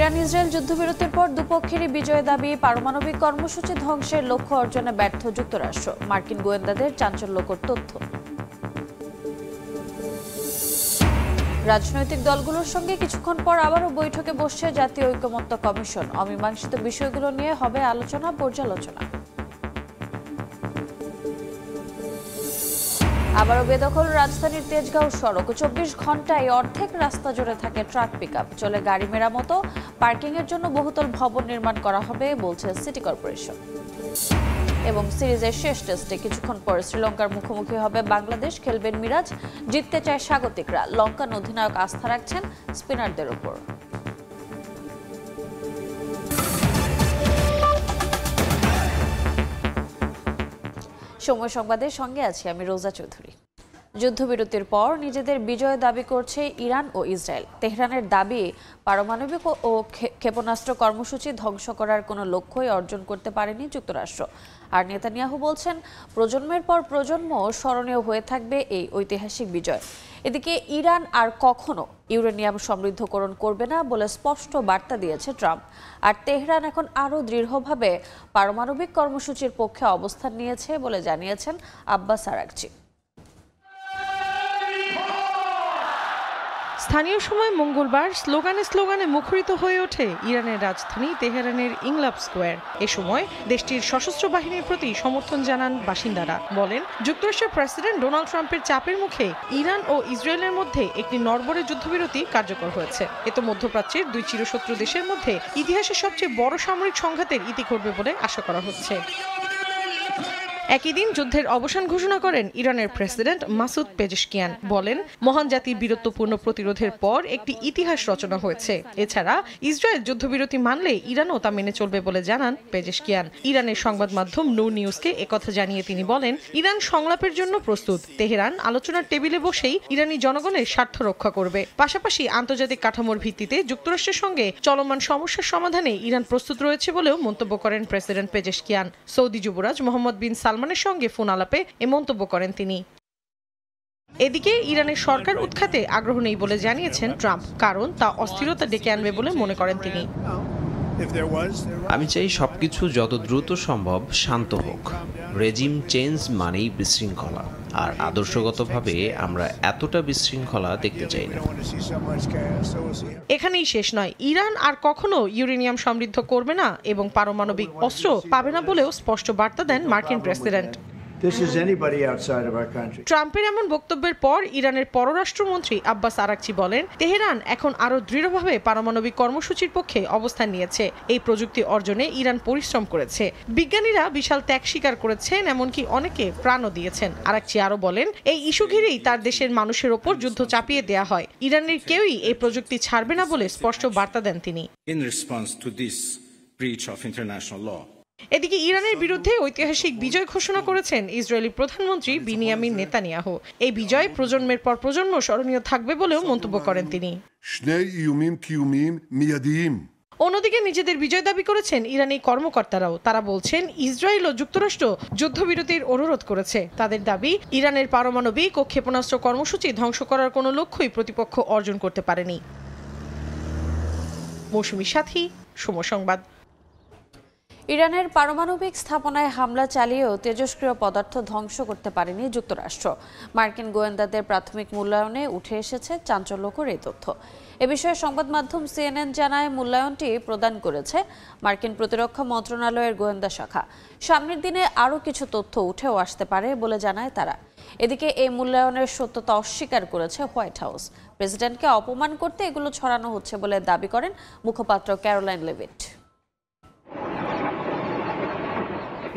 Iran Israel যুদ্ধবিরতির পর দুপক্ষেরই বিজয় দাবি, পারমাণবিক কর্মসূচি ধ্বংসের লক্ষ্য অর্জনে ব্যর্থ যুক্তরাষ্ট্র, মার্কিন গোয়েন্দাদের চাঞ্চল্যকর তথ্য। রাজনৈতিক দলগুলোর সঙ্গে কিছুক্ষণ পর আবারও বৈঠকে বসছে জাতীয় ঐকমত্য কমিশন, অমীমাংসিত বিষয়গুলো নিয়ে হবে আলোচনা পর্যালোচনা। আবারও বেদখল রাজধানীর তেজগাঁও সড়ক, 24 ঘন্টায় অর্ধেক রাস্তা জুড়ে থাকে ট্রাক পিকআপ, চলে গাড়ি মেরামত, পার্কিং এর জন্য বহুতল ভবন নির্মাণ করা হবে বলছে সিটি কর্পোরেশন। এবং সিরিজের শেষ টেস্টে কিছুক্ষণ পর শ্রীলঙ্কার মুখোমুখি হবে বাংলাদেশ, খেলবেন মিরাজ, জিততে চায় স্বাগতিকরা, লঙ্কান অধিনায়ক আস্থা রাখছেন স্পিনারদের উপর। সময় সংবাদের সঙ্গে আছি আমি রোজা চৌধুরী। যুদ্ধবিরতির পর নিজেদের বিজয় দাবি করছে ইরান ও ইসরায়েল। তেহরানের দাবি, পারমাণবিক ও ক্ষেপণাস্ত্র কর্মসূচি ধ্বংস করার কোনো লক্ষ্যই অর্জন করতে পারেনি যুক্তরাষ্ট্র। আর নেতানিয়াহু বলছেন, প্রজন্মের পর প্রজন্ম স্মরণীয় হয়ে থাকবে এই ঐতিহাসিক বিজয়। এদিকে ইরান আর কখনো ইউরেনিয়াম সমৃদ্ধকরণ করবে না বলে স্পষ্ট বার্তা দিয়েছে ট্রাম্প। আর তেহরান এখন আরও দৃঢ়ভাবে পারমাণবিক কর্মসূচির পক্ষে অবস্থান নিয়েছে বলে জানিয়েছেন আব্বাস আরাগচি। স্থানীয় সময় মঙ্গলবার স্লোগানে মুখরিত হয়ে ওঠে ইরানের রাজধানী তেহরানের ইনকলাব স্কোয়ার। এ সময় দেশটির সশস্ত্র বাহিনীর প্রতি সমর্থন জানান বাসিন্দারা। বলেন, যুক্তরাষ্ট্রের প্রেসিডেন্ট ডোনাল্ড ট্রাম্পের চাপের মুখে ইরান ও ইসরায়েলের মধ্যে একটি নড়বড়ে যুদ্ধবিরতি কার্যকর হয়েছে। এতে মধ্যপ্রাচ্যের দুই চিরশত্রু দেশের মধ্যে ইতিহাসের সবচেয়ে বড় সামরিক সংঘাতের ইতি ঘটবে বলে আশা করা হচ্ছে। একই দিন যুদ্ধের অবসান ঘোষণা করেন ইরানের প্রেসিডেন্ট মাসুদ পেজেশকিয়ান। বলেন, মহান জাতির বীরত্বপূর্ণ প্রতিরোধের পর একটি ইতিহাস রচনা হয়েছে। এছাড়া ইসরায়েল যুদ্ধবিরতি মানলে ইরানও তা মেনে চলবে বলে জানান পেজেশকিয়ান। ইরানের সংবাদ মাধ্যম নূর নিউজকে একথা জানিয়ে তিনি বলেন, ইরান সংলাপের জন্য প্রস্তুত। তেহরান আলোচনার টেবিলে বসেই ইরানি জনগণের স্বার্থ রক্ষা করবে। পাশাপাশি আন্তর্জাতিক কাঠামোর ভিত্তিতে যুক্তরাষ্ট্রের সঙ্গে চলমান সমস্যার সমাধানে ইরান প্রস্তুত রয়েছে বলেও মন্তব্য করেন প্রেসিডেন্ট পেজেশকিয়ান। সৌদি যুবরাজ মোহাম্মদ বিন সালমানের সঙ্গে ফোন আলাপে এ মন্তব্য করেন তিনি। এদিকে ইরানের সরকার উৎখাতে আগ্রহ নেই বলে জানিয়েছেন ট্রাম্প, কারণ তা অস্থিরতা ডেকে আনবে বলে মনে করেন তিনি। আমি চাই সবকিছু যত দ্রুত সম্ভব শান্ত হোক। রেজিম চেঞ্জ মানেই বিশৃঙ্খলা, আর আদর্শগতভাবে আমরা এতটা বিশৃঙ্খলা দেখতে চাই না। এখানেই শেষ নয়, ইরান আর কখনো ইউরেনিয়াম সমৃদ্ধ করবে না এবং পারমাণবিক অস্ত্র পাবে না বলেও স্পষ্ট বার্তা দেন মার্কিন প্রেসিডেন্ট। ট্রাম্পের এমন বক্তব্যের পর ইরানের পররাষ্ট্রমন্ত্রী আব্বাস আরাগচি বলেন, তেহরান এখন আরও দৃঢ়ভাবে পারমাণবিক কর্মসূচির পক্ষে অবস্থান নিয়েছে। এই প্রযুক্তি অর্জনে ইরান পরিশ্রম করেছে। বিজ্ঞানীরা বিশাল ত্যাগ স্বীকার করেছেন, এমনকি অনেকে প্রাণও দিয়েছেন। আরাগচি আরও বলেন, এই ইস্যু ঘিরেই তার দেশের মানুষের ওপর যুদ্ধ চাপিয়ে দেয়া হয়। ইরানের কেউই এই প্রযুক্তি ছাড়বে না বলে স্পষ্ট বার্তা দেন তিনি। এদিকে ইরানের বিরুদ্ধে ঐতিহাসিক বিজয় ঘোষণা করেছেন ইসরায়েলি প্রধানমন্ত্রী বিনিয়ামিন নেতানিয়াহু। এই বিজয় প্রজন্মের পর প্রজন্ম স্মরণীয় থাকবে বলেও মন্তব্য করেন তিনি। অন্যদিকে নিজেদের বিজয় দাবি করেছেন ইরানি কর্মকর্তারাও। তারা বলছেন, ইসরায়েল ও যুক্তরাষ্ট্র যুদ্ধবিরতির অনুরোধ করেছে। তাদের দাবি, ইরানের পারমাণবিক ও ক্ষেপণাস্ত্র কর্মসূচি ধ্বংস করার কোনো লক্ষ্যই প্রতিপক্ষ অর্জন করতে পারেনি। মৌসুমী সাথী, সময় সংবাদ। ইরানের পারমাণবিক স্থাপনায় হামলা চালিয়েও তেজস্ক্রিয় পদার্থ ধ্বংস করতে পারেনি যুক্তরাষ্ট্র। মার্কিন গোয়েন্দাদের প্রাথমিক মূল্যায়নে উঠে এসেছে চাঞ্চল্যকর এই তথ্য। এ বিষয়ে সংবাদ মাধ্যম CNN জানায়, মূল্যায়নটি প্রদান করেছে মার্কিন প্রতিরক্ষা মন্ত্রণালয়ের গোয়েন্দা শাখা। সামনের দিনে আরও কিছু তথ্য উঠেও আসতে পারে বলে জানায় তারা। এদিকে এই মূল্যায়নের সত্যতা অস্বীকার করেছে হোয়াইট হাউস। প্রেসিডেন্টকে অপমান করতে এগুলো ছড়ানো হচ্ছে বলে দাবি করেন মুখপাত্র ক্যারোলাইন লেভিট।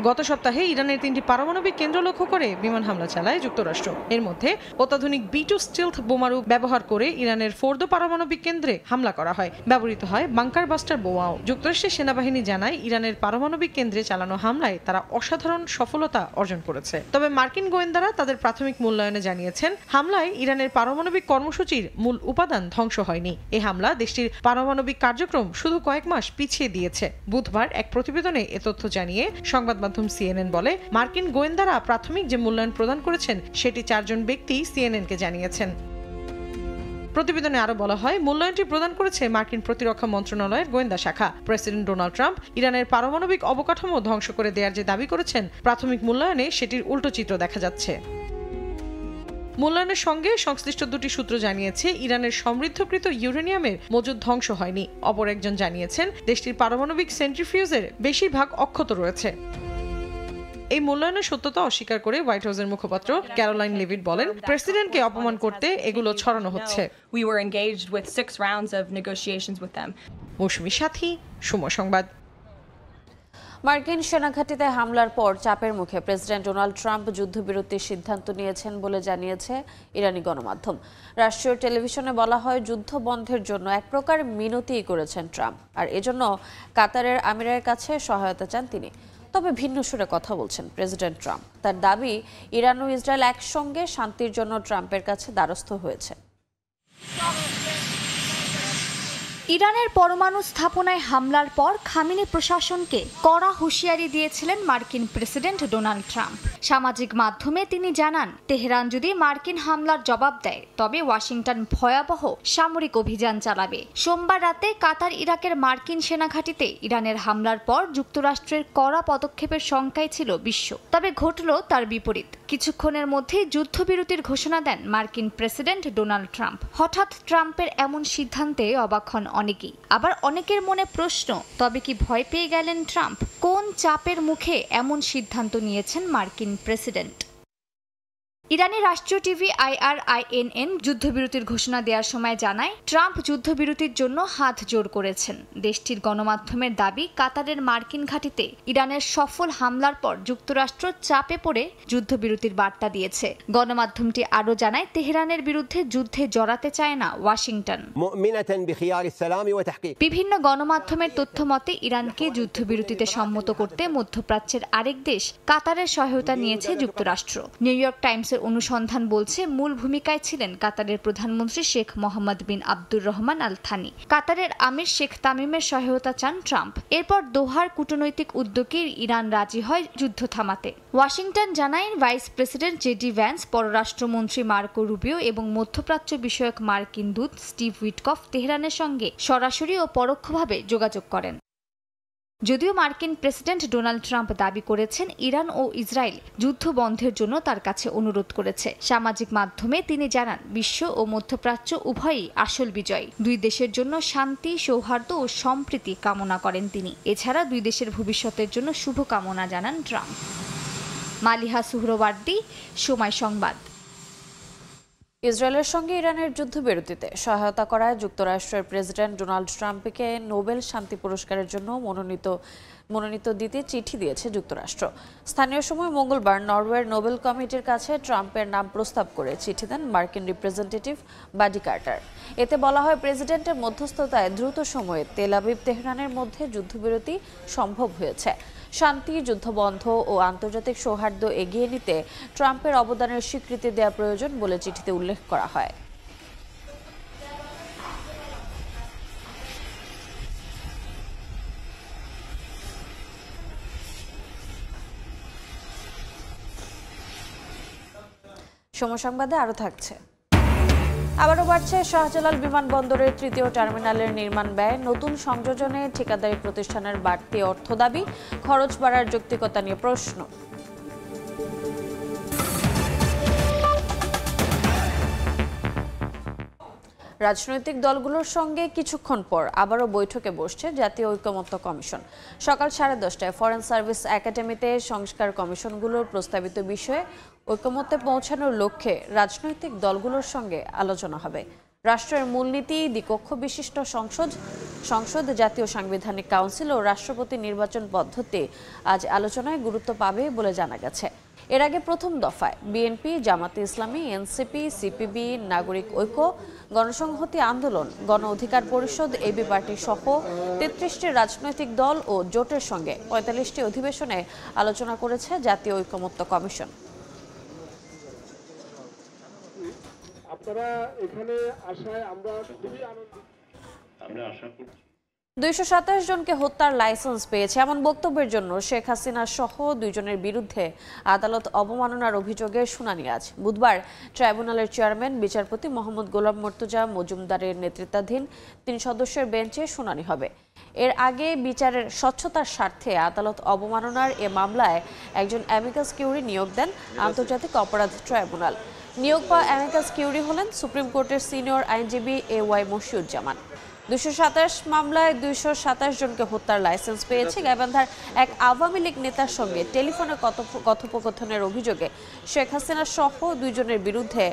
গত সপ্তাহে ইরানের 3টি পারমাণবিক কেন্দ্র লক্ষ্য করে বিমান হামলা চালায় যুক্তরাষ্ট্র। এর মধ্যে অত্যাধুনিক B2 স্টিলথ বোমারু ব্যবহার করে ইরানের ফোর্দো পারমাণবিক কেন্দ্রে হামলা করা হয়। ব্যবহৃত হয় বাংকার বাস্টার বোমাও। যুক্তরাষ্ট্রের সেনাবাহিনী জানায়, ইরানের পারমাণবিক কেন্দ্রে চালানো হামলায় তারা অসাধারণ সফলতা অর্জন করেছে। তবে মার্কিন গোয়েন্দারা তাদের প্রাথমিক মূল্যায়নে জানিয়েছেন, হামলায় ইরানের পারমাণবিক কর্মসূচির মূল উপাদান ধ্বংস হয়নি। এই হামলা দেশটির পারমাণবিক কার্যক্রম শুধু কয়েক মাস পিছিয়ে দিয়েছে। বুধবার এক প্রতিবেদনে এ তথ্য জানিয়ে সংবাদ CNN বলে, মার্কিন গোয়েন্দারা প্রাথমিক যে মূল্যায়ন প্রদান করেছেন সেটি 4 জন ব্যক্তি CNN-কে জানিয়েছেন। প্রতিবেদনে আরো বলা হয়, মূল্যায়নটি প্রদান করেছে মার্কিন প্রতিরক্ষা মন্ত্রণালয়ের গোয়েন্দা শাখা। প্রেসিডেন্ট ডোনাল্ড ট্রাম্প ইরানের পারমাণবিক অবকাঠামো ধ্বংস করে দেওয়ার যে দাবি করেছেন, প্রাথমিক মূল্যায়নে সেটির উল্টো চিত্র দেখা যাচ্ছে। মূল্যায়নের সঙ্গে সংশ্লিষ্ট দুটি সূত্র জানিয়েছে, ইরানের সমৃদ্ধকৃত ইউরেনিয়ামের মজুদ ধ্বংস হয়নি। অপর একজন জানিয়েছেন, দেশটির পারমাণবিক সেন্ট্রিফিউজের বেশিরভাগ অক্ষত রয়েছে। এই মূল্যায়নের সত্যতা অস্বীকার করে হোয়াইট হাউসের মুখপাত্র ক্যারোলাইন লেভিট বলেন, প্রেসিডেন্টকে অপমান করতে এগুলো ছড়ানো হচ্ছে। মৌসুমী সাথী, সময় সংবাদ। মার্কিন সেনাঘাঁটিতে হামলার পর চাপের মুখে প্রেসিডেন্ট ডোনাল্ড ট্রাম্প যুদ্ধবিরতির সিদ্ধান্ত নিয়েছেন বলে জানিয়েছে ইরানি গণমাধ্যম। রাষ্ট্রীয় টেলিভিশনে বলা হয়, যুদ্ধ বন্ধের জন্য এক প্রকার মিনতিই করেছেন ট্রাম্প, আর এজন্য কাতারের আমিরের কাছে সহায়তা চান তিনি। তবে ভিন্ন সুরে কথা বলছেন প্রেসিডেন্ট ট্রাম্প। তার দাবি, ইরান ও ইসরায়েল একসঙ্গে শান্তির জন্য ট্রাম্পের কাছে দ্বারস্থ হয়েছে। ইরানের পরমাণু স্থাপনায় হামলার পর খামেনি প্রশাসনকে কড়া হুঁশিয়ারি দিয়েছিলেন মার্কিন প্রেসিডেন্ট ডোনাল্ড ট্রাম্প। সামাজিক মাধ্যমে তিনি জানান, তেহরান যদি মার্কিন হামলার জবাব দেয়, তবে ওয়াশিংটন ভয়াবহ সামরিক অভিযান চালাবে। সোমবার রাতে কাতার ইরাকের মার্কিন সেনাঘাঁটিতে ইরানের হামলার পর যুক্তরাষ্ট্রের কড়া পদক্ষেপের শঙ্কায় ছিল বিশ্ব। তবে ঘটল তার বিপরীত। কিছুক্ষণের মধ্যেই যুদ্ধবিরতির ঘোষণা দেন মার্কিন প্রেসিডেন্ট ডোনাল্ড ট্রাম্প। হঠাৎ ট্রাম্পের এমন সিদ্ধান্তে অবাক হন অনেকেই। আবার অনেকের মনে প্রশ্ন, তবে কি ভয় পেয়ে গেলেন ট্রাম্প? কোন চাপের মুখে এমন সিদ্ধান্ত নিয়েছেন মার্কিন প্রেসিডেন্ট? ইরানি রাষ্ট্রীয় টিভি IRINN যুদ্ধবিরতির ঘোষণা দেওয়ার সময় জানায়, ট্রাম্প যুদ্ধবিরতির জন্য হাত জোড় করেছেন। দেশটির গণমাধ্যমের দাবি, কাতারের মার্কিন ঘাঁটিতে ইরানের সফল হামলার পর যুক্তরাষ্ট্র চাপে পড়ে যুদ্ধবিরতির বার্তা দিয়েছে। গণমাধ্যমটি আরও জানায়, তেহরানের বিরুদ্ধে যুদ্ধে জড়াতে চায় না ওয়াশিংটন। বিভিন্ন গণমাধ্যমের তথ্য মতে, ইরানকে যুদ্ধবিরতিতে সম্মত করতে মধ্যপ্রাচ্যের আরেক দেশ কাতারের সহায়তা নিয়েছে যুক্তরাষ্ট্র। নিউ ইয়র্ক টাইমসের অনুসন্ধান বলছে, মূল ভূমিকায় ছিলেন কাতারের প্রধানমন্ত্রী শেখ মোহাম্মদ বিন আব্দুর রহমান আল থানি। কাতারের আমির শেখ তামিমের সহায়তা চান ট্রাম্প। এরপর দোহার কূটনৈতিক উদ্যোগে ইরান রাজি হয় যুদ্ধ থামাতে। ওয়াশিংটন জানায়, ভাইস প্রেসিডেন্ট JD ভ্যান্স, পররাষ্ট্রমন্ত্রী মার্কো রুবিও এবং মধ্যপ্রাচ্য বিষয়ক মার্কিন দূত স্টিভ উইটকফ তেহরানের সঙ্গে সরাসরি ও পরোক্ষভাবে যোগাযোগ করেন। যদিও মার্কিন প্রেসিডেন্ট ডোনাল্ড ট্রাম্প দাবি করেছেন, ইরান ও ইসরায়েল যুদ্ধ বন্ধের জন্য তার কাছে অনুরোধ করেছে। সামাজিক মাধ্যমে তিনি জানান, বিশ্ব ও মধ্যপ্রাচ্য উভয়ই আসল বিজয়। দুই দেশের জন্য শান্তি, সৌহার্দ্য ও সম্প্রীতি কামনা করেন তিনি। এছাড়া দুই দেশের ভবিষ্যতের জন্য শুভকামনা জানান ট্রাম্প। মালিহা সুহরওয়ার্দী, সময় সংবাদ। ইসরায়েলের সঙ্গে ইরানের যুদ্ধবিরতিতে সহায়তা করায় যুক্তরাষ্ট্রের প্রেসিডেন্ট ডোনাল্ড ট্রাম্পকে নোবেল শান্তি পুরস্কারের জন্য মনোনীত দিতে চিঠি দিয়েছে যুক্তরাষ্ট্র। স্থানীয় সময় মঙ্গলবার নরওয়ের নোবেল কমিটির কাছে ট্রাম্পের নাম প্রস্তাব করে চিঠি দেন মার্কিন রিপ্রেজেন্টেটিভ বাডি কার্টার। এতে বলা হয়, প্রেসিডেন্টের মধ্যস্থতায় দ্রুত সময়ে তেল আবিব তেহরানের মধ্যে যুদ্ধবিরতি সম্ভব হয়েছে। শান্তি, যুদ্ধবন্ধ ও আন্তর্জাতিক সৌহার্দ্য এগিয়ে নিতে ট্রাম্পের অবদানের স্বীকৃতি দেওয়া প্রয়োজন বলে চিঠিতে উল্লেখ করা হয়। সময় সংবাদে আরও থাকছে। আবারও বাড়ছে শাহজালাল বিমানবন্দরের তৃতীয় টার্মিনালের নির্মাণ ব্যয়। নতুন সংযোজনে ঠিকাদারি প্রতিষ্ঠানের বাড়তি অর্থ দাবি, খরচ বাড়ার যৌক্তিকতা নিয়ে প্রশ্ন। রাজনৈতিক দলগুলোর সঙ্গে কিছুক্ষণ পর আবারও বৈঠকে বসছে জাতীয় ঐকমত্য কমিশন। সকাল 10:30টায় ফরেন সার্ভিস একাডেমিতে সংস্কার কমিশনগুলোর প্রস্তাবিত বিষয়ে ঐকমত্যে পৌঁছানোর লক্ষ্যে রাজনৈতিক দলগুলোর সঙ্গে আলোচনা হবে। রাষ্ট্রের মূলনীতি, দ্বিকক্ষ বিশিষ্ট সংসদ, জাতীয় সাংবিধানিক কাউন্সিল ও রাষ্ট্রপতি নির্বাচন পদ্ধতি আজ আলোচনায় গুরুত্ব পাবে বলে জানা গেছে। এর আগে প্রথম দফায় বিএনপি, জামাতে ইসলামী, এনসিপি, সিপিবি, নাগরিক ঐক্য, গণসংহতি আন্দোলন, গণ অধিকার পরিষদ, এবি পার্টি সহ 33টি রাজনৈতিক দল ও জোটের সঙ্গে 45টি অধিবেশনে আলোচনা করেছে জাতীয় ঐকমত্য কমিশন। আপনারা এখানে আসায় আমরা খুবই আনন্দিত। আমরা আশা করছি 227 জনকে হত্যার লাইসেন্স পেয়েছে এমন বক্তব্যের জন্য শেখ হাসিনা সহ 2 জনের বিরুদ্ধে আদালত অবমাননার অভিযোগের শুনানি আজ বুধবার ট্রাইব্যুনালের চেয়ারম্যান বিচারপতি মোহাম্মদ গোলাম মর্তুজা মজুমদারের নেতৃত্বাধীন 3 সদস্যের বেঞ্চে শুনানি হবে। এর আগে বিচারের স্বচ্ছতার স্বার্থে আদালত অবমাননার এ মামলায় একজন অ্যামিকাস কিউরি নিয়োগ দেন আন্তর্জাতিক অপরাধ ট্রাইব্যুনাল। নিয়োগ পাওয়া অ্যামিকাস কিউরি হলেন সুপ্রিম কোর্টের সিনিয়র আইনজীবী AY মশিউজ্জামান। 227 মামলায় 227 জনকে হত্যার লাইসেন্স পেয়েছে গাইবান্ধার এক আওয়ামী লীগ নেতার সঙ্গে টেলিফোনে কথোপকথনের অভিযোগে শেখ হাসিনা সহ 2 জনের বিরুদ্ধে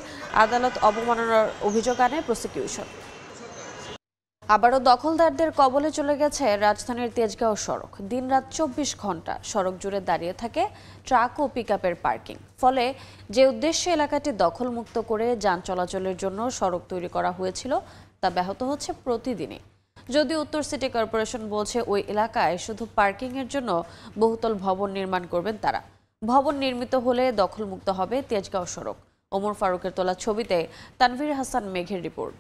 আদালত অবমাননার অভিযোগ আনে প্রসিকিউশন। আবারও দখলদারদের কবলে চলে গেছে রাজধানীর তেজগাঁও সড়ক। দিনরাত 24 ঘন্টা সড়ক জুড়ে দাঁড়িয়ে থাকে ট্রাক ও পিকআপের পার্কিং। ফলে যে উদ্দেশ্যে এলাকাটি দখলমুক্ত করে যান চলাচলের জন্য সড়ক তৈরি করা হয়েছিল তা ব্যাহত হচ্ছে প্রতিদিনই। যদিও উত্তর সিটি কর্পোরেশন বলছে ওই এলাকায় শুধু পার্কিংয়ের জন্য বহুতল ভবন নির্মাণ করবেন তারা। ভবন নির্মিত হলে দখলমুক্ত হবে তেজগাঁও সড়ক। ওমর ফারুকের তোলা ছবিতে তানভীর হাসান মেঘের রিপোর্ট।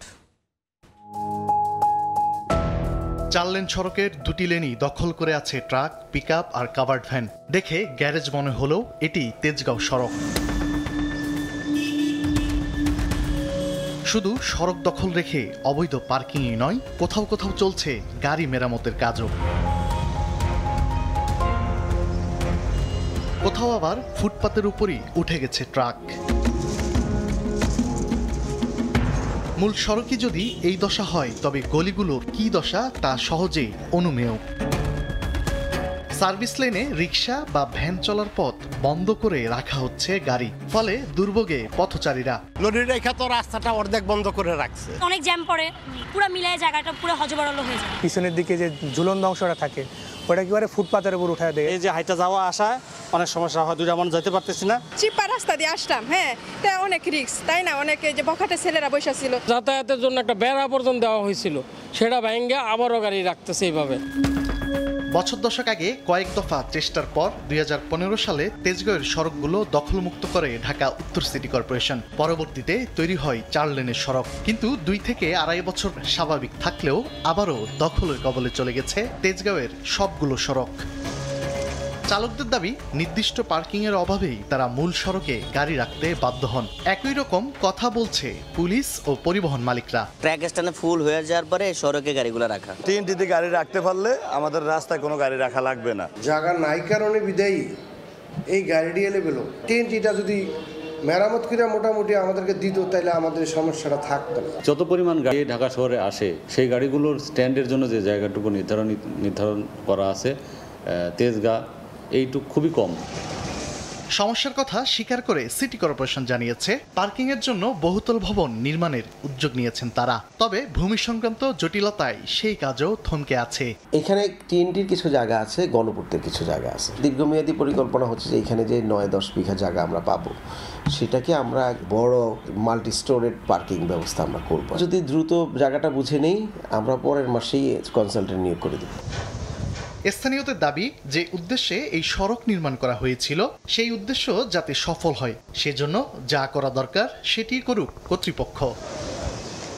4 লেন সড়কের 2টি লেনই দখল করে আছে ট্রাক, পিকআপ আর কাভার্ড ভ্যান। দেখে গ্যারেজ মনে হলেও এটি তেজগাঁও সড়ক। শুধু সড়ক দখল রেখে অবৈধ পার্কিংই নয়, কোথাও কোথাও চলছে গাড়ি মেরামতের কাজও। কোথাও আবার ফুটপাতের উপরই উঠে গেছে ট্রাক। মূল সড়কই যদি এই দশা হয় তবে গলিগুলোর কি দশা তা সহজেই অনুমেয়। সার্ভিস লেনে রিক্সা বা ভ্যান চলার পথ বন্ধ করে রাখা হচ্ছে গাড়ি, ফলে দুর্ভোগে পথচারীরা। লরি রেখা তো রাস্তাটা অর্ধেক বন্ধ করে রাখছে, অনেক জ্যাম পড়ে, পুরো মিলায় জায়গাটা পুরো হজবরল হয়ে যায়। পিছনের দিকে যে ঝুলন্ত অংশটা থাকে ওটা একেবারে ফুটপাতের উপর উঠায় দেয়। এই যে হাইটা যাওয়া আসা অনেক সমস্যা হয়, দুটা মানুষ যেতে পারতেছি না। চিপা রাস্তা দিয়ে আসলাম, হ্যাঁ তা অনেক রিস্ক, তাই না? অনেকে যে বখাটে ছেলেরা বসে ছিল, যাতায়াতের জন্য একটা বেড়া পর্যন্ত দেওয়া হয়েছিল, সেটা ভেঙে আবারও গাড়ি রাখতেছে এইভাবে। বছর দশক আগে কয়েক দফা চেষ্টার পর 2015 সালে তেজগাঁওয়ের সড়কগুলো দখলমুক্ত করে ঢাকা উত্তর সিটি কর্পোরেশন। পরবর্তীতে তৈরি হয় 4 লেনের সড়ক। কিন্তু 2 থেকে আড়াই বছর স্বাভাবিক থাকলেও আবারও দখলের কবলে চলে গেছে তেজগাঁওয়ের সবগুলো সড়ক। চালকদের দাবি, নির্দিষ্ট পার্কিংয়ের অভাবেই তারা মূল সড়কে গাড়ি রাখতে বাধ্য হন। একই রকম কথা বলছে পুলিশ ও পরিবহন মালিকরা। ট্র্যাক স্ট্যান্ডে ফুল হয়ে যাওয়ার পরে সড়কে গাড়িগুলো রাখা। তিনটিতে গাড়ি রাখতে পারলে আমাদের রাস্তায় কোনো গাড়ি রাখা লাগবে না। জায়গা নাই কারণে বিদায়ী এই গাড়িটি এলে পেল। তিনটিটা যদি মেরামত করে মোটামুটি আমাদেরকে দিত তাহলে আমাদের সমস্যাটা থাকতো না। যত পরিমাণ গাড়ি ঢাকা শহরে আসে সেই গাড়িগুলোর স্ট্যান্ডের জন্য যে জায়গাটুকু নির্ধারণ করা আছে তেজগাঁ এইটুকু খুবই কম। সমস্যার কথা স্বীকার করে সিটি কর্পোরেশন জানিয়েছে পার্কিংয়ের জন্য বহুতল ভবন নির্মাণের উদ্যোগ নিয়েছেন তারা। তবে ভূমি সংক্রান্ত জটিলতায় সেই কাজও থমকে আছে। এখানে টিএনটির কিছু জায়গা আছে, গণপূর্তের কিছু জায়গা আছে। দীর্ঘমেয়াদী পরিকল্পনা হচ্ছে যে এখানে যে 9-10 বিঘা জায়গা আমরা পাবো, সেটাকে আমরা বড় মাল্টি স্টোরেড পার্কিং ব্যবস্থা আমরা করব। যদি দ্রুত জায়গাটা বুঝে নেই, আমরা পরের মাসেই কনসালটেন্ট নিয়োগ করে দেব। স্থানীয়দের দাবি, যে উদ্দেশ্যে এই সড়ক নির্মাণ করা হয়েছিল সেই উদ্দেশ্য যাতে সফল হয় সেজন্য যা করা দরকার সেটি করুক কর্তৃপক্ষ।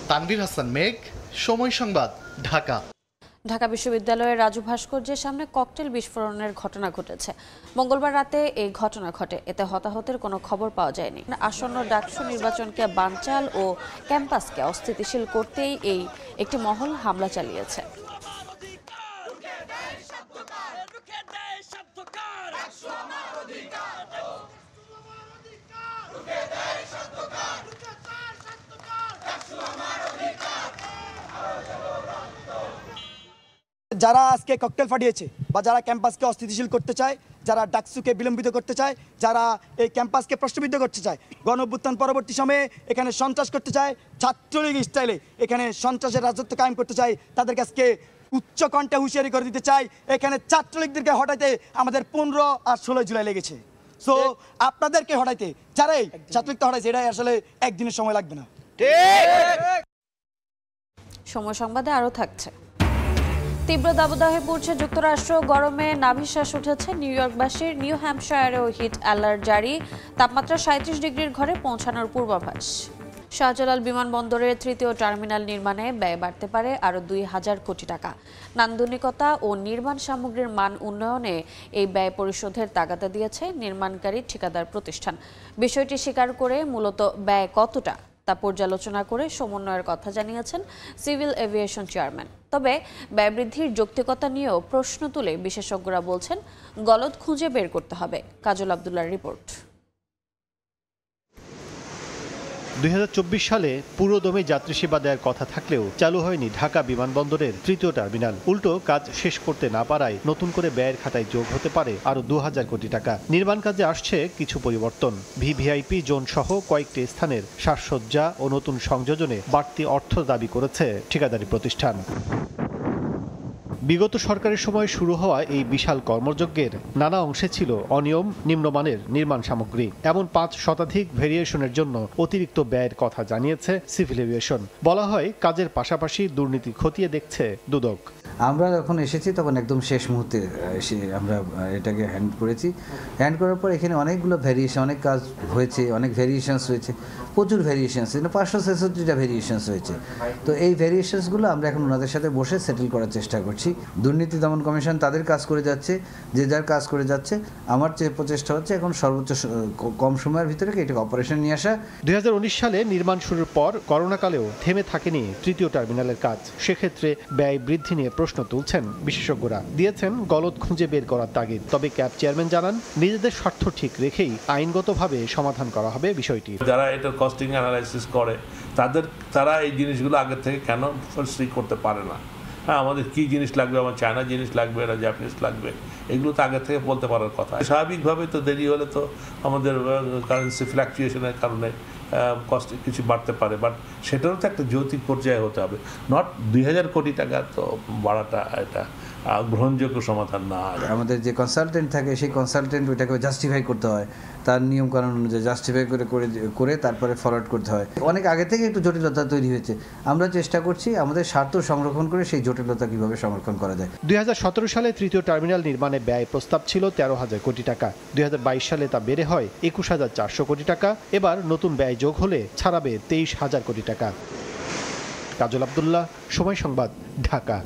তানভীর হাসান মেঘ, সময় সংবাদ, ঢাকা। ঢাকা বিশ্ববিদ্যালয়ের রাজু ভাস্কর্যের সামনে ককটেল বিস্ফোরণের ঘটনা ঘটেছে। মঙ্গলবার রাতে এই ঘটনা ঘটে। এতে হতাহতের কোনো খবর পাওয়া যায়নি। আসন্ন ডাকসু নির্বাচনকে বানচাল ও ক্যাম্পাসকে অস্থিতিশীল করতেই এই একটি মহল হামলা চালিয়েছে। যারা আজকে ককটেল ফাটিয়েছে বা যারা ক্যাম্পাসকে অস্থিতিশীল করতে চায়, যারা ডাকসুকে বিলম্বিত করতে চায়, যারা এই ক্যাম্পাসকে প্রশ্নবিদ্ধ করতে চায়, গণঅভ্যুত্থান পরবর্তী সময়ে এখানে সন্ত্রাস করতে চায়, ছাত্রলীগ স্টাইলে এখানে সন্ত্রাসের রাজত্ব কায়েম করতে চায়, তাদেরকে আজকে উচ্চ কণ্ঠে হুঁশিয়ারি করে দিতে চাই। এখানে ছাত্রলীগদেরকে হটাইতে আমাদের 15 আর 16 জুলাই লেগেছে। সো আপনাদেরকে হটাইতে, যারাই ছাত্রলীগটা হটাইছে, এটাই আসলে একদিনের সময় লাগবে না। সময় সংবাদে আরও থাকছে। তীব্র দাবদাহে পড়ছে যুক্তরাষ্ট্র। গরমে নাভিশ্বাস উঠেছে নিউ ইয়র্কবাসীর। নিউ হ্যাম্পশায়ারেও হিট অ্যালার্ট জারি। তাপমাত্রা 37 ডিগ্রির ঘরে পৌঁছানোর পূর্বাভাস। শাহজালাল বিমানবন্দরের তৃতীয় টার্মিনাল নির্মাণে ব্যয় বাড়তে পারে আরও ২,০০০ কোটি টাকা। নান্দনিকতা ও নির্মাণ সামগ্রীর মান উন্নয়নে এই ব্যয় পরিশোধের তাগাদা দিয়েছে নির্মাণকারী ঠিকাদার প্রতিষ্ঠান। বিষয়টি স্বীকার করে মূলত ব্যয় কতটা তা পর্যালোচনা করে সমন্বয়ের কথা জানিয়েছেন সিভিল এভিয়েশন চেয়ারম্যান। তবে ব্যয় বৃদ্ধির যৌক্তিকতা নিয়েও প্রশ্ন তুলে বিশেষজ্ঞরা বলছেন গলদ খুঁজে বের করতে হবে। কাজল আব্দুল্লাহর রিপোর্ট। ২০২৪ সালে পুরোদমে যাত্রী সেবা দেওয়ার কথা থাকলেও চালু হয়নি ঢাকা বিমানবন্দরের তৃতীয় টার্মিনাল। উল্টো কাজ শেষ করতে না পারায় নতুন করে ব্যয়ের খাতায় যোগ হতে পারে আরও ২,০০০ কোটি টাকা। নির্মাণ কাজে আসছে কিছু পরিবর্তন। ভিভিআইপি জোন সহ কয়েকটি স্থানের সাজসজ্জা ও নতুন সংযোজনে বাড়তি অর্থ দাবি করেছে ঠিকাদারি প্রতিষ্ঠান। বিগত সরকারের সময় শুরু হওয়া এই বিশাল কর্মযজ্ঞের নানা অংশে ছিল অনিয়ম, নিম্নমানের নির্মাণ সামগ্রী। এমন ৫ শতাধিক ভেরিয়েশনের জন্য অতিরিক্ত ব্যয়ের কথা জানিয়েছে সিভিল এভিয়েশন। বলা হয় কাজের পাশাপাশি দুর্নীতি খতিয়ে দেখছে দুদক। আমরা যখন এসেছি তখন একদম শেষ মুহূর্তে এসে আমরা এটাকে হ্যান্ড করেছি। হ্যান্ড করার পর এখানে অনেকগুলো ভ্যারিয়েশন, অনেক কাজ হয়েছে, অনেক ভ্যারিয়েশনস হয়েছে, প্রচুর ভ্যারিয়েশনস, ৫৬৬টা ভ্যারিয়েশনস হয়েছে। তো এই ভ্যারিয়েশনসগুলো আমরা এখন ওনাদের সাথে বসে সেটেল করার চেষ্টা করছি। দুর্নীতি দমন কমিশন তাদের কাজ করে যাচ্ছে, যে যার কাজ করে যাচ্ছে। আমার যে প্রচেষ্টা হচ্ছে এখন সর্বোচ্চ কম সময়ের ভিতরে এটাকে অপারেশন নিয়ে আসা। ২০১৯ সালে নির্মাণ শুরুর পর করোনাকালেও থেমে থাকেনি তৃতীয় টার্মিনালের কাজ। সেক্ষেত্রে ব্যয় বৃদ্ধি নিয়ে প্রশ্ন তুলছেন বিশেষজ্ঞরা, দিয়েছেন গলদ খুঁজে বের করার তাগিদ। তবে ক্যাব চেয়ারম্যান জানান নিজেদের স্বার্থ ঠিক রেখেই আইনগতভাবে সমাধান করা হবে বিষয়টি। যারা এটা কস্টিং অ্যানালাইসিস করে তারা এই জিনিসগুলো আগে থেকে কেন ফোরসি করতে পারে না? হ্যাঁ, আমাদের কি জিনিস লাগবে, আমার চায়না জিনিস লাগবে না জাপানিজ লাগবে, এগুলো তো আগে থেকে বলতে পারার কথা। স্বাভাবিকভাবে তো দেরি হলে তো আমাদের কারেন্সি ফ্ল্যাকচুয়েশনের কারণে কস্ট কিছু বাড়তে পারে, বাট সেটারও তো একটা যৌক্তিক পর্যায়ে হতে হবে। নট ২,০০০ কোটি টাকা তো বাড়াটা এটা গ্রহণযোগ্য সমাধান না। আমাদের যে কনসালটেন্ট থাকে সেই কনসালটেন্ট ওইটাকে জাস্টিফাই করতে হয়, তার নিয়মকানুন অনুযায়ী জাস্টিফাই করে তারপরে ফরওয়ার্ড করতে হয়। অনেক আগে থেকে একটু জটিলতা তৈরি হয়েছে। আমরা চেষ্টা করছি আমাদের স্বার্থ সংরক্ষণ করে সেই জটিলতা কিভাবে সংরক্ষণ করা যায়। ২০১৭ সালে তৃতীয় টার্মিনাল নির্মাণে ব্যয় প্রস্তাব ছিল ১৩,০০০ কোটি টাকা। ২০২২ সালে তা বেড়ে হয় ২১,৪০০ কোটি টাকা। এবার নতুন ব্যয় যোগ হলে ছাড়াবে ২৩,০০০ কোটি টাকা। কাজল আব্দুল্লাহ, সময় সংবাদ, ঢাকা।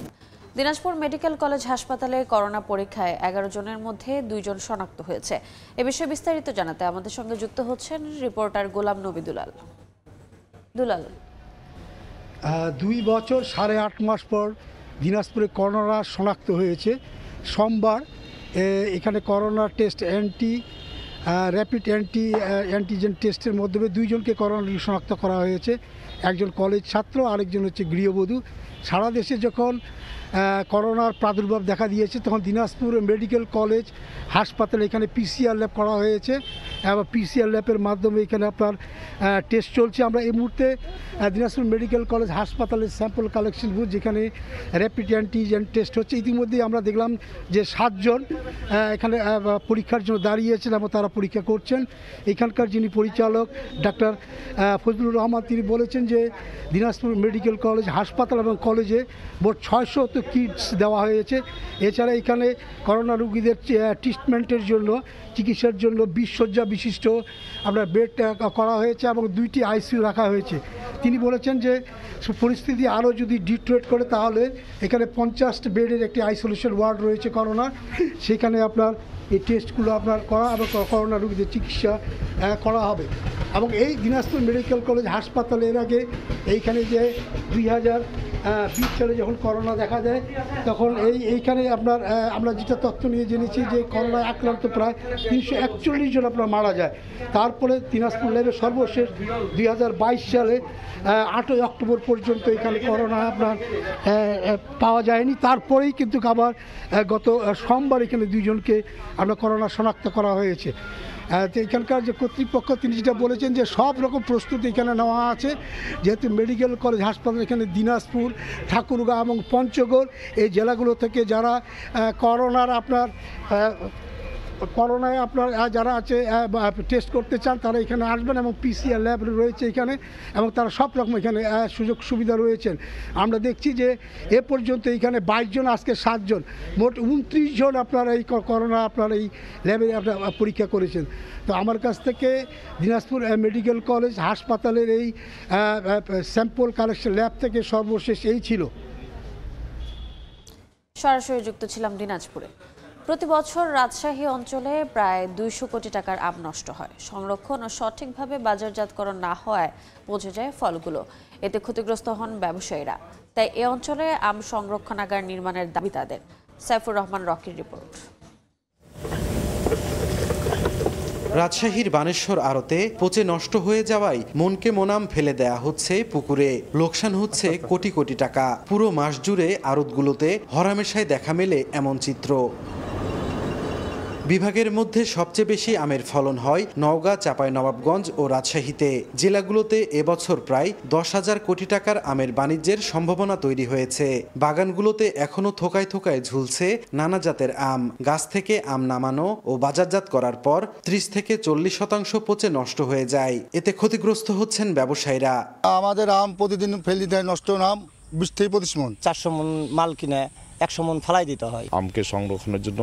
দিনাজপুর মেডিকেল কলেজ হাসপাতালে করোনা পরীক্ষায় ১১ জনের মধ্যে ২ জন শনাক্ত হয়েছে। এ বিষয়ে বিস্তারিত জানাতে আমাদের সঙ্গে যুক্ত হচ্ছেন রিপোর্টার গোলাম নবী দুলাল। ২ বছর ৮.৫ মাস পর দিনাজপুরে করোনা শনাক্ত হয়েছে। সোমবার এখানে করোনা টেস্ট র্যাপিড অ্যান্টিজেন টেস্টের মাধ্যমে 2 জনকে করোনা শনাক্ত করা হয়েছে। একজন কলেজ ছাত্র, আরেকজন হচ্ছে গৃহবধূ। সারা দেশে যখন করোনার প্রাদুর্ভাব দেখা দিয়েছে তখন দিনাজপুর মেডিকেল কলেজ হাসপাতালে এখানে পিসিআর ল্যাব করা হয়েছে এবং পিসিআর ল্যাবের মাধ্যমে এখানে আপনার টেস্ট চলছে। আমরা এই মুহূর্তে দিনাজপুর মেডিকেল কলেজ হাসপাতালের স্যাম্পল কালেকশন বুথ, যেখানে র্যাপিড অ্যান্টিজেন টেস্ট হচ্ছে। ইতিমধ্যেই আমরা দেখলাম যে 7 জন এখানে পরীক্ষার জন্য দাঁড়িয়েছেন এবং তারা পরীক্ষা করছেন। এখানকার যিনি পরিচালক ডাক্তার ফজলুর রহমান, তিনি বলেছেন যে দিনাজপুর মেডিকেল কলেজ হাসপাতাল এবং কলেজে মোট 600 কিটস দেওয়া হয়েছে। এছাড়া এখানে করোনা রোগীদের ট্রিটমেন্টের জন্য, চিকিৎসার জন্য 20 শয্যা বিশিষ্ট আপনার বেড করা হয়েছে এবং 2টি আইসিইউ রাখা হয়েছে। তিনি বলেছেন যে পরিস্থিতি আরও যদি ডিটেরিওরেট করে তাহলে এখানে 50 বেডের একটি আইসোলেশন ওয়ার্ড রয়েছে করোনা, সেখানে আপনার এই টেস্টগুলো আপনার করা এবং করোনা রোগীদের চিকিৎসা করা হবে। এবং এই দিনাজপুর মেডিকেল কলেজ হাসপাতালে এর আগে এইখানে যে 2020 সালে যখন করোনা দেখা যায় তখন এইখানে আপনার আমরা যেটা তথ্য নিয়ে জেনেছি যে করোনায় আক্রান্ত প্রায় 341 জন আপনার মারা যায়। তারপরে দিনাজপুর ল্যাবে সর্বশেষ 2022 সালে 8ই অক্টোবর পর্যন্ত এখানে করোনা আপনার পাওয়া যায়নি। তারপরেই কিন্তু আবার গত সোমবার এখানে 2 জনকে আমরা করোনা শনাক্ত করা হয়েছে। তো এখানকার যে কর্তৃপক্ষ তিনি যেটা বলেছেন যে সব রকম প্রস্তুতি এখানে নেওয়া আছে, যেহেতু মেডিকেল কলেজ হাসপাতাল এখানে দিনাজপুর, ঠাকুরগাঁও এবং পঞ্চগড় এই জেলাগুলো থেকে যারা করোনার আপনার করোনায় আপনার যারা আছে টেস্ট করতে চান তারা এখানে আসবেন এবং PCR ল্যাব রয়েছে এখানে এবং তারা সব রকম এখানে সুযোগ সুবিধা রয়েছেন। আমরা দেখছি যে এ পর্যন্ত এখানে 22 জন, আজকে 7 জন, মোট 29 জন আপনার এই করোনা আপনার এই ল্যাবে আপনার পরীক্ষা করেছেন। তো আমার কাছ থেকে দিনাজপুর মেডিকেল কলেজ হাসপাতালের এই স্যাম্পল কালেকশন ল্যাব থেকে সর্বশেষ এই ছিল। সরাসরি যুক্ত ছিলাম দিনাজপুরে। প্রতি বছর রাজশাহী অঞ্চলে প্রায় 200 কোটি টাকার আম নষ্ট হয়। সংরক্ষণ ও সঠিকভাবে বাজারজাতকরণ না হওয়ায় পচে যায় ফলগুলো। এতে ক্ষতিগ্রস্ত হন ব্যবসায়ীরা। তাই এ অঞ্চলে আম সংরক্ষণাগার নির্মাণের দাবি তাদের। সাইফুর রহমান রকির রিপোর্ট। রাজশাহীর বানেশ্বর আড়তে পচে নষ্ট হয়ে যাওয়ায় মনকে মনাম ফেলে দেয়া হচ্ছে পুকুরে। লোকসান হচ্ছে কোটি কোটি টাকা। পুরো মাস জুড়ে আড়তগুলোতে হরামেশায় দেখা মেলে এমন চিত্র। বিভাগের মধ্যে সবচেয়ে বেশি আমের ফলন হয় নওগাঁ, চাঁপাইনবাবগঞ্জ ও রাজশাহীতে। জেলাগুলোতে এবছর প্রায় 10,000 কোটি টাকার আমের বাণিজ্যের সম্ভাবনা তৈরি হয়েছে। বাগানগুলোতে এখনো থোকায় থোকায় ঝুলছে নানা জাতের আম। গাছ থেকে আম নামানো ও বাজারজাত করার পর 30 থেকে 40% পচে নষ্ট হয়ে যায়। এতে ক্ষতিগ্রস্ত হচ্ছেন ব্যবসায়ীরা। আমাদের আম প্রতিদিন ফেলি দেয় নষ্ট নাম 20 থেকে 25 মন। 400 মন মাল কিনে 100 মন ফেলাই দিতে হয়। আমকে সংরক্ষণের জন্য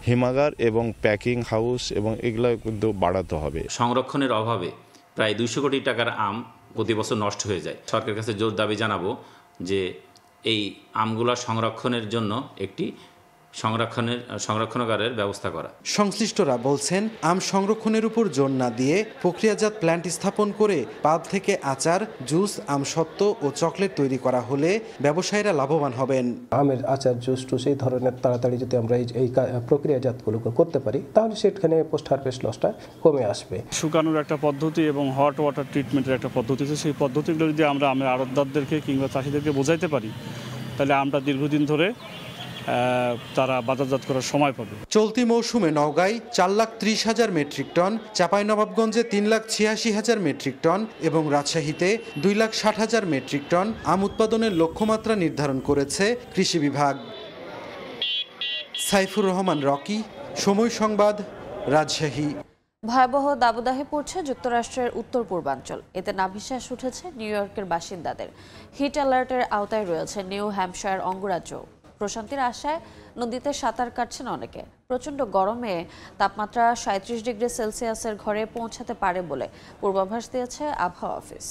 হিমাগার এবং প্যাকিং হাউস এবং এগুলো কিন্তু বাড়াতে হবে। সংরক্ষণের অভাবে প্রায় 200 কোটি টাকার আম প্রতি বছর নষ্ট হয়ে যায়। সরকারের কাছে জোর দাবি জানাবো যে এই আমগুলা সংরক্ষণের জন্য একটি সংরক্ষণাগারের ব্যবস্থা করা। সংশ্লিষ্টরা বলছেন আম সংরক্ষণের উপর জোর না দিয়ে প্রক্রিয়াজাত প্ল্যান্ট স্থাপন করে পাল্প থেকে আচার, জুস, আমসত্ত্ব ও চকলেট তৈরি করা হলে ব্যবসায়ীরা লাভবান হবেন। আমের আচার, জুস টুস এই ধরনের তাড়াতাড়ি যদি আমরা এই প্রক্রিয়াজাতগুলো করতে পারি তাহলে সেখানে পোস্ট হারভেস্ট লসটা কমে আসবে। শুকানোর একটা পদ্ধতি এবং হট ওয়াটার ট্রিটমেন্টের একটা পদ্ধতি আছে। সেই পদ্ধতিগুলো যদি আমরা আমের আড়তদারদেরকে কিংবা চাষিদেরকে বোঝাইতে পারি তাহলে আমরা দীর্ঘদিন ধরে তারা বাজারজাত করার সময় পাবে। চলতি মৌসুমে নওগাঁয় 4,30,000 মেট্রিক টন, চাঁপাইনবাবগঞ্জে 3,86,000 মেট্রিক টন এবং রাজশাহীতে 2,60,000 মেট্রিক টন আম উৎপাদনের লক্ষ্যমাত্রা নির্ধারণ করেছে কৃষি বিভাগ। সাইফুর রহমান রকি, সময় সংবাদ, রাজশাহী। ভয়াবহ দাবদাহে পড়ছে যুক্তরাষ্ট্রের উত্তর পূর্বাঞ্চল। এতে নাভিশ্বাস উঠেছে নিউ ইয়র্কের বাসিন্দাদের। হিট অ্যালার্টের আওতায় রয়েছে নিউ হ্যাম্পশায়ার অঙ্গরাজ্য। প্রশান্তির আশায় নদীতে সাঁতার কাটছেন অনেকে। প্রচণ্ড গরমে তাপমাত্রা 37 ডিগ্রি সেলসিয়াসের ঘরে পৌঁছাতে পারে বলে পূর্বাভাস দিয়েছে আবহাওয়া অফিস।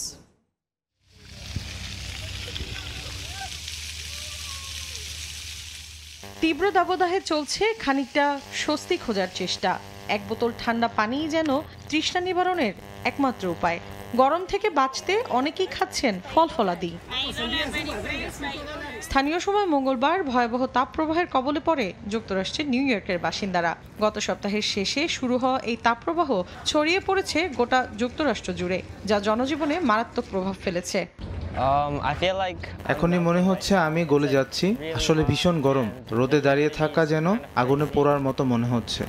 তীব্র দাবদাহে চলছে খানিকটা স্বস্তি খোঁজার চেষ্টা। এক বোতল ঠান্ডা পানিই যেন তৃষ্ণা নিবারণের একমাত্র উপায়। গরম থেকে বাঁচতে অনেকেই খাচ্ছেন ফল ফলাদি। স্থানীয় সময় মঙ্গলবার ভয়াবহ তাপপ্রবাহের কবলে পড়ে যুক্তরাষ্ট্রের নিউ ইয়র্কের বাসিন্দারা। গত সপ্তাহের শেষে শুরু হওয়া এই তাপপ্রবাহ ছড়িয়ে পড়েছে গোটা যুক্তরাষ্ট্র জুড়ে, যা জনজীবনে মারাত্মক প্রভাব ফেলেছে। এখনই মনে হচ্ছে আমি গলে যাচ্ছি। আসলে ভীষণ গরম, রোদে দাঁড়িয়ে থাকা যেন আগুনে পোড়ার মতো মনে হচ্ছে।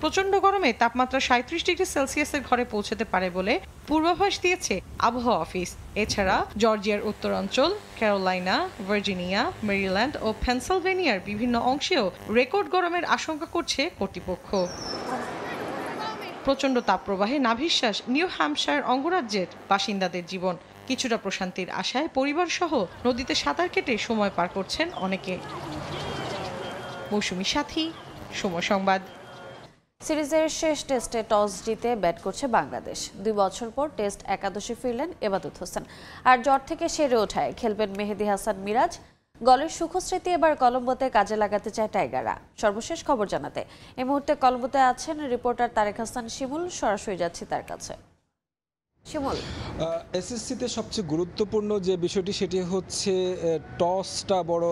প্রচণ্ড গরমে তাপমাত্রা 37 ডিগ্রি সেলসিয়াসের ঘরে পৌঁছাতে পারে বলে পূর্বাভাস দিয়েছে আবহাওয়া অফিস। এছাড়া জর্জিয়ার উত্তরাঞ্চল, ক্যারোলাইনা, ভার্জিনিয়া, মেরিল্যান্ড ও পেনসিলভেনিয়ার বিভিন্ন অংশেও রেকর্ড গরমের আশঙ্কা করছে কর্তৃপক্ষ। প্রচণ্ড তাপপ্রবাহে নাভিশ্বাস নিউ হ্যাম্পশায়ার অঙ্গরাজ্যের বাসিন্দাদের জীবন। কিছুটা প্রশান্তির আশায় পরিবার সহ নদীতে সাঁতার কেটে সময় পার করছেন অনেকে। মৌসুমী সাথী, সময় সংবাদ। সিরিজের শেষ টেস্টে টস জিতে ব্যাট করছে বাংলাদেশ। 2 বছর পর টেস্ট একাদশে ফিরলেন এবাদত হোসেন। আর জ্বর থেকে সেরে ওঠায় খেলবেন মেহেদী হাসান মিরাজ। গলের সুখস্মৃতি এবার কলম্বোতে কাজে লাগাতে চায় টাইগাররা। সর্বশেষ খবর জানাতে এই মুহূর্তে কলম্বোতে আছেন রিপোর্টার তারেক হাসান শিমুল। সরাসরি যাচ্ছি তার কাছে। শিমুল, এসএসসিতে সবচেয়ে গুরুত্বপূর্ণ যে বিষয়টি সেটি হচ্ছে টসটা বড়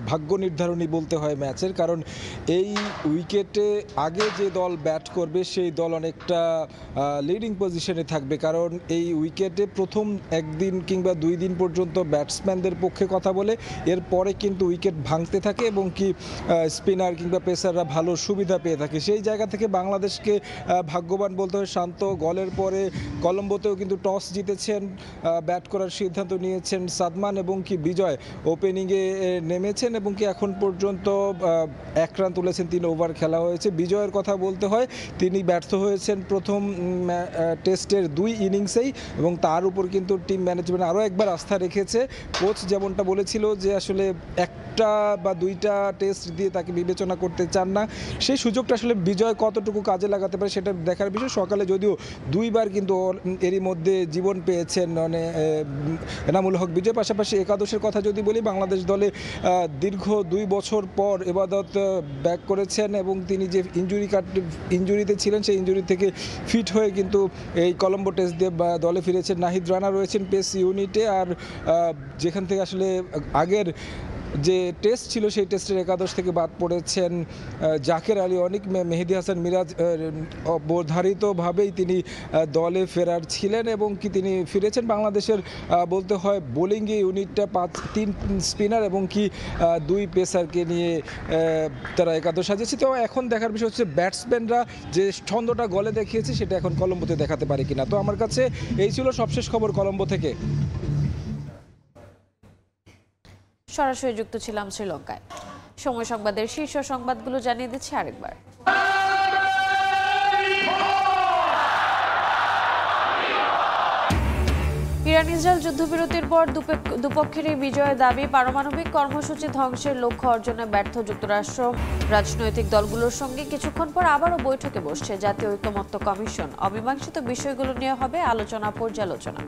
ভাগ্য নির্ধারণী বলতে হয় ম্যাচের। কারণ এই উইকেটে আগে যে দল ব্যাট করবে সেই দল অনেকটা লিডিং পজিশনে থাকবে। কারণ এই উইকেটে প্রথম একদিন কিংবা 2 দিন পর্যন্ত ব্যাটসম্যানদের পক্ষে কথা বলে, এরপরে কিন্তু উইকেট ভাঙতে থাকে এবং কি স্পিনার কিংবা পেসাররা ভালো সুবিধা পেয়ে থাকে। সেই জায়গা থেকে বাংলাদেশকে ভাগ্যবান বলতে হয়। শান্ত গলের পরে কলম্বো কলম্বোতেও কিন্তু টস জিতেছেন, ব্যাট করার সিদ্ধান্ত নিয়েছেন সাদমান এবং কি বিজয় ওপেনিংয়ে নেমেছেন এবং কি এখন পর্যন্ত 1 রান তুলেছেন, 3 ওভার খেলা হয়েছে। বিজয়ের কথা বলতে হয়, তিনি ব্যর্থ হয়েছেন প্রথম টেস্টের 2 ইনিংসেই এবং তার উপর কিন্তু টিম ম্যানেজমেন্ট আরও একবার আস্থা রেখেছে। কোচ যেমনটা বলেছিল যে আসলে 1টা বা 2টা টেস্ট দিয়ে তাকে বিবেচনা করতে চান না, সেই সুযোগটা আসলে বিজয় কতটুকু কাজে লাগাতে পারে সেটা দেখার বিষয়। সকালে যদিও 2 বার কিন্তু এরই মধ্যে জীবন পেয়েছেন মানে এনামুল হক বিজয়। পাশাপাশি একাদশের কথা যদি বলি, বাংলাদেশ দলে দীর্ঘ 2 বছর পর এবাদত ব্যাক করেছেন এবং তিনি যে ইনজুরিতে ছিলেন সেই ইনজুরি থেকে ফিট হয়ে কিন্তু এই কলম্বো টেস্ট দিয়ে দলে ফিরেছেন। নাহিদ রানা রয়েছেন পেস ইউনিটে, আর যেখান থেকে আসলে আগের যে টেস্ট ছিল সেই টেস্টের একাদশ থেকে বাদ পড়েছেন জাকের আলী অনিক। মেহেদী হাসান মিরাজ অবধারিতভাবেই তিনি দলে ফেরার ছিলেন এবং কি তিনি ফিরেছেন। বাংলাদেশের বলতে হয় বোলিং ইউনিটটা 3 স্পিনার এবং কি 2 পেসারকে নিয়ে তারা একাদশ সাজিয়েছে। তো এখন দেখার বিষয় হচ্ছে ব্যাটসম্যানরা যে ছন্দটা গলে দেখিয়েছে সেটা এখন কলম্বোতে দেখাতে পারে কিনা। তো আমার কাছে এই ছিল সবশেষ খবর কলম্বো থেকে। সরাসরি যুক্ত ছিলাম শ্রীলঙ্কায়। সময় সংবাদের শীর্ষ সংবাদগুলো জানিয়ে দিচ্ছি আরেকবার। ইরান ইসরায়েল যুদ্ধবিরতির পর দুপক্ষেরই বিজয়ের দাবি। পারমাণবিক কর্মসূচি ধ্বংসের লক্ষ্য অর্জনে ব্যর্থ যুক্তরাষ্ট্র। রাজনৈতিক দলগুলোর সঙ্গে কিছুক্ষণ পর আবারও বৈঠকে বসছে জাতীয় ঐকমত্য কমিশন। অমীমাংসিত বিষয়গুলো নিয়ে হবে আলোচনা পর্যালোচনা।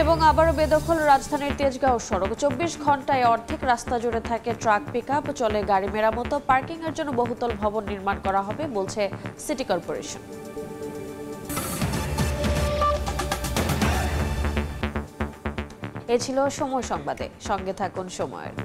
এবং আবারও বেদখল রাজধানীর তেজগাঁও সড়ক। 24 ঘন্টায় অর্ধেক রাস্তা জুড়ে থাকে ট্রাক, পিকআপ, চলে গাড়ি মেরামত। পার্কিং এর জন্য বহুতল ভবন নির্মাণ করা হবে বলছে সিটি কর্পোরেশন। এ ছিল সময় সংবাদে, সঙ্গে থাকুন সময়ের।